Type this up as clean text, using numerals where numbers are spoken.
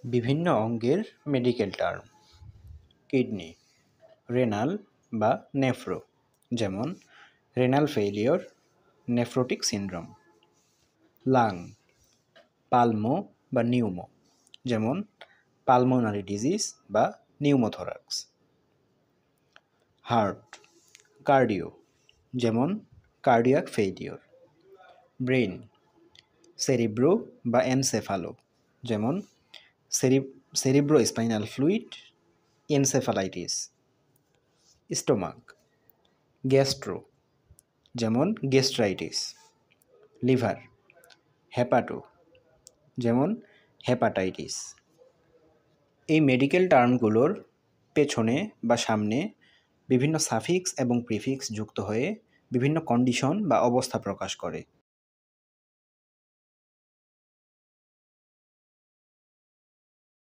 বিভিন্ন অঙ্গের medical term. Kidney, renal বা নেফ্রো, যেমন renal failure, nephrotic syndrome. Lung, Pulmo বা নিউমো, যেমন পালমোনারি ডিজিজ বা নিউমোথোরাক্স। হার্ট, কার্ডিও, যেমন কার্ডিয়াক ফেইলিওর। ব্রেন, সেরিব্রো বা এনসেফালো, যেমন cerebrospinal fluid encephalitis. Stomach, gastro, যেমন গ্যাস্ট্রাইটিস। লিভার, হেপাটো, যেমন হেপাটাইটিস। এই মেডিকেল টার্মগুলোর পেছনে বা সামনে বিভিন্ন সাফিক্স এবং প্রিফিক্স যুক্ত হয়ে বিভিন্ন কন্ডিশন বা অবস্থা প্রকাশ করে।